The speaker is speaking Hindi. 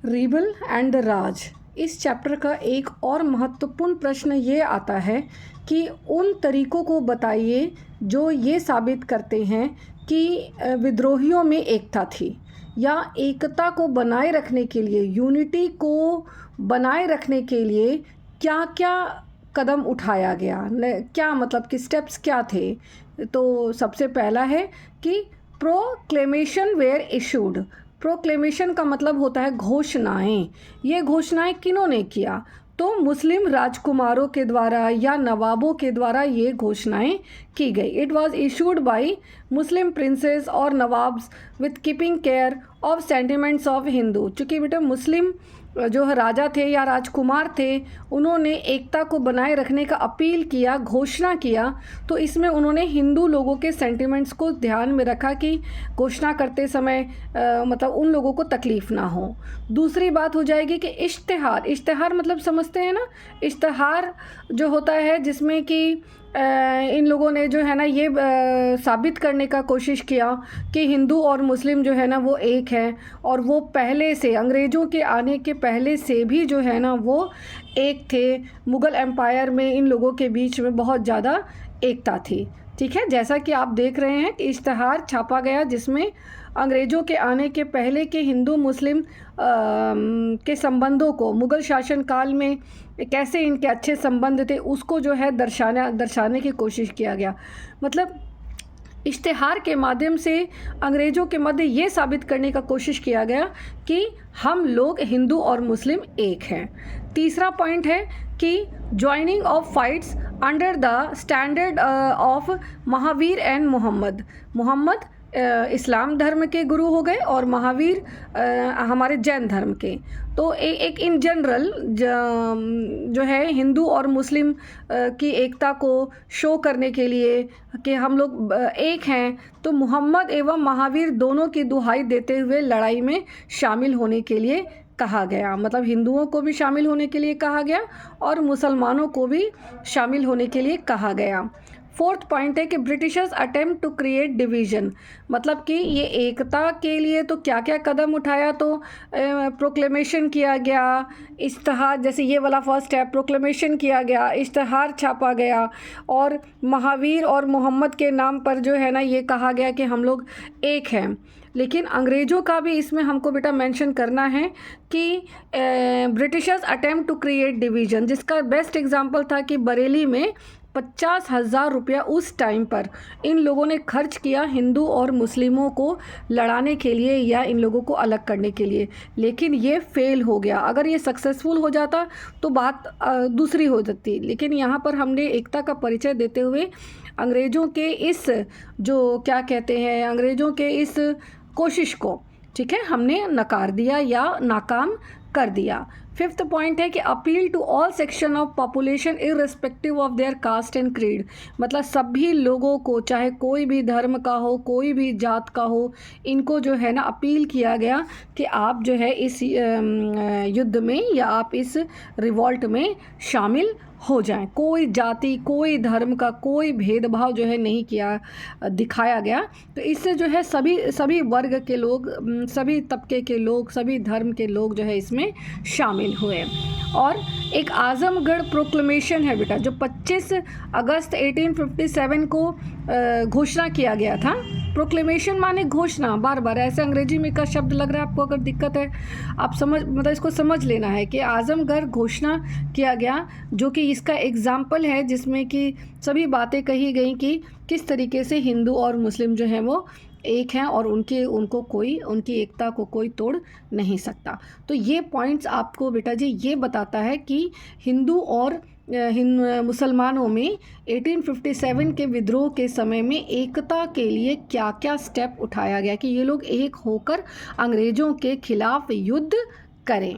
रिबल एंड द राज। इस चैप्टर का एक और महत्वपूर्ण प्रश्न ये आता है कि उन तरीक़ों को बताइए जो ये साबित करते हैं कि विद्रोहियों में एकता थी, या एकता को बनाए रखने के लिए, यूनिटी को बनाए रखने के लिए क्या क्या कदम उठाया गया, क्या मतलब कि स्टेप्स क्या थे। तो सबसे पहला है कि प्रोक्लेमेशन वेयर इशूड। प्रोक्लेमेशन का मतलब होता है घोषणाएं। ये घोषणाएं किन्होंने किया? तो मुस्लिम राजकुमारों के द्वारा या नवाबों के द्वारा ये घोषणाएं की गई। It was issued by Muslim princes और nawabs with keeping care of sentiments of Hindu. चूँकि बेटा मुस्लिम जो राजा थे या राजकुमार थे, उन्होंने एकता को बनाए रखने का अपील किया, घोषणा किया, तो इसमें उन्होंने हिंदू लोगों के सेंटिमेंट्स को ध्यान में रखा कि घोषणा करते समय मतलब उन लोगों को तकलीफ़ ना हो। दूसरी बात हो जाएगी कि इश्तिहार। इश्तिहार मतलब समझते हैं ना, इश्तिहार जो होता है जिसमें कि इन लोगों ने जो है ना ये साबित करने का कोशिश किया कि हिंदू और मुस्लिम जो है ना वो एक है, और वो पहले से, अंग्रेज़ों के आने के पहले से भी जो है ना वो एक थे। मुग़ल एम्पायर में इन लोगों के बीच में बहुत ज़्यादा एकता थी। ठीक है, जैसा कि आप देख रहे हैं कि इश्तिहार छापा गया जिसमें अंग्रेज़ों के आने के पहले के हिंदू मुस्लिम के संबंधों को, मुग़ल शासन काल में कैसे इनके अच्छे संबंध थे, उसको जो है दर्शाने की कोशिश किया गया। मतलब इश्तिहार के माध्यम से अंग्रेज़ों के मध्य ये साबित करने का कोशिश किया गया कि हम लोग हिंदू और मुस्लिम एक हैं। तीसरा पॉइंट है कि joining of fights under the standard of Mahavir and Mohammed. Mohammed Islam धर्म के गुरु हो गए और महावीर हमारे जैन धर्म के। तो एक इन जनरल जो है हिंदू और मुस्लिम की एकता को शो करने के लिए कि हम लोग एक हैं, तो मोहम्मद एवं महावीर दोनों की दुहाई देते हुए लड़ाई में शामिल होने के लिए कहा गया। मतलब हिंदुओं को भी शामिल होने के लिए कहा गया और मुसलमानों को भी शामिल होने के लिए कहा गया। फोर्थ पॉइंट है कि Britishers attempt to create division. मतलब कि ये एकता के लिए तो क्या क्या कदम उठाया, तो प्रोक्लेमेशन किया गया, इश्तिहार, जैसे ये वाला फर्स्ट है, प्रोक्लेमेशन किया गया, इश्तिहार छापा गया, और महावीर और मोहम्मद के नाम पर जो है ना ये कहा गया कि हम लोग एक हैं। लेकिन अंग्रेज़ों का भी इसमें हमको बेटा मेंशन करना है कि Britishers attempt to create division, जिसका बेस्ट एग्जांपल था कि बरेली में 50,000 रुपया उस टाइम पर इन लोगों ने खर्च किया हिंदू और मुस्लिमों को लड़ाने के लिए या इन लोगों को अलग करने के लिए। लेकिन ये फेल हो गया। अगर ये सक्सेसफुल हो जाता तो बात दूसरी हो जाती। लेकिन यहाँ पर हमने एकता का परिचय देते हुए अंग्रेज़ों के इस जो क्या कहते हैं, अंग्रेज़ों के इस कोशिश को, ठीक है, हमने नकार दिया या नाकाम कर दिया। फिफ्थ पॉइंट है कि appeal to all section of population irrespective of their caste and creed. मतलब सभी लोगों को, चाहे कोई भी धर्म का हो, कोई भी जात का हो, इनको जो है ना अपील किया गया कि आप जो है इस युद्ध में या आप इस रिवॉल्ट में शामिल हो जाएं। कोई जाति, कोई धर्म का कोई भेदभाव जो है नहीं किया, दिखाया गया। तो इससे जो है सभी वर्ग के लोग, सभी तबके के लोग, सभी धर्म के लोग जो है इसमें शामिल हुए। और एक आज़मगढ़ प्रोक्लेमेशन है बेटा, जो 25 अगस्त 1857 को घोषणा किया गया था। प्रोक्लेमेशन माने घोषणा। बार बार ऐसे अंग्रेजी में का शब्द लग रहा है आपको, अगर दिक्कत है आप मतलब इसको समझ लेना है कि आज़मगढ़ घोषणा किया गया, जो कि इसका एग्जाम्पल है जिसमें कि सभी बातें कही गई कि किस तरीके से हिंदू और मुस्लिम जो हैं वो एक हैं और उनकी एकता को कोई तोड़ नहीं सकता। तो ये पॉइंट्स आपको बेटा जी ये बताता है कि हिंदू और मुसलमानों में 1857 के विद्रोह के समय में एकता के लिए क्या क्या स्टेप उठाया गया कि ये लोग एक होकर अंग्रेज़ों के खिलाफ युद्ध करें।